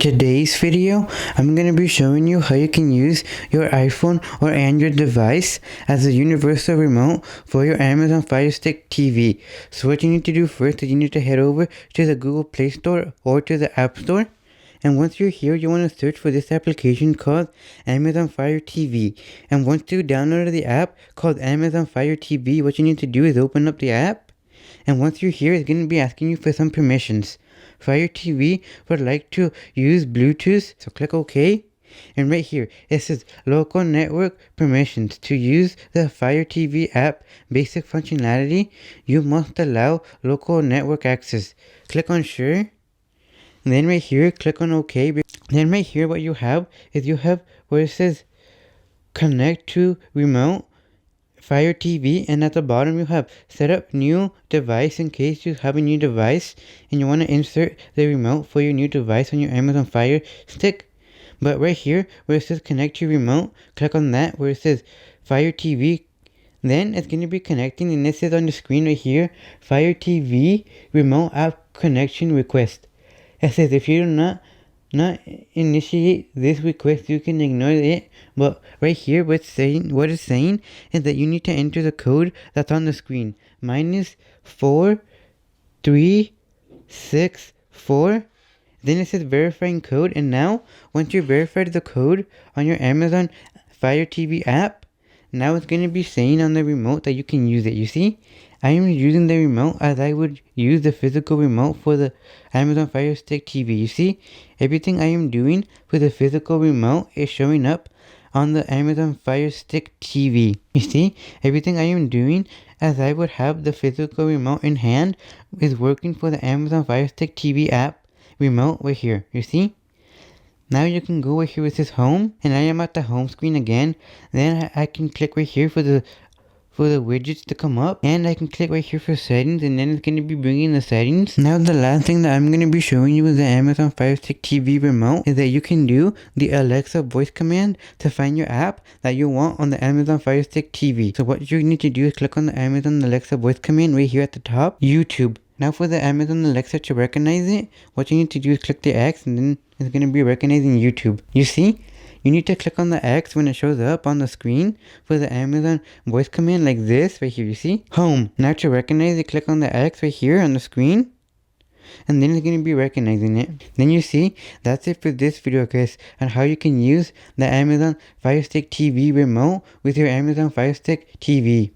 today's video, I'm going to be showing you how you can use your iPhone or Android device as a universal remote for your Amazon Fire Stick TV. So what you need to do first is you need to head over to the Google Play Store or to the App Store. And once you're here, you want to search for this application called Amazon Fire TV. And once you download the app called Amazon Fire TV, what you need to do is open up the app. And once you're here, it's going to be asking you for some permissions. Fire TV would like to use Bluetooth, so click OK. And right here, it says local network permissions. To use the Fire TV app basic functionality, you must allow local network access. Click on sure. And then right here, click on OK. Then right here, what you have is you have where it says connect to remote Fire TV, and at the bottom you have set up new device in case you have a new device and you want to insert the remote for your new device on your Amazon Fire Stick. But right here where it says connect to remote, click on that where it says Fire TV. Then it's going to be connecting, and this is on the screen right here, Fire TV remote app connection request. It says if you do not initiate this request, you can ignore it. But right here, what it's saying is that you need to enter the code that's on the screen, -4364. Then it says verifying code, and now once you verified the code on your Amazon Fire TV app, now it's going to be saying on the remote that you can use it. You see, I am using the remote as I would use the physical remote for the Amazon Fire Stick TV. You see, everything I am doing for the physical remote is showing up on the Amazon Fire Stick TV. You see, everything I am doing as I would have the physical remote in hand is working for the Amazon Fire Stick TV app remote right here. You see? Now you can go right here with this home, and I am at the home screen again. Then I can click right here for the widgets to come up, and I can click right here for settings, and then it's going to be bringing the settings. Now the last thing that I'm going to be showing you with the Amazon Fire Stick TV remote is that you can do the Alexa voice command to find your app that you want on the Amazon Fire Stick TV. So what you need to do is click on the Amazon Alexa voice command right here at the top, YouTube. Now for the Amazon Alexa to recognize it, what you need to do is click the X, and then it's going to be recognizing YouTube. You see? You need to click on the X when it shows up on the screen for the Amazon voice command like this right here. You see? Home. Now to recognize it, click on the X right here on the screen, and then it's going to be recognizing it. Then you see, that's it for this video, guys, on how you can use the Amazon Fire Stick TV remote with your Amazon Fire Stick TV.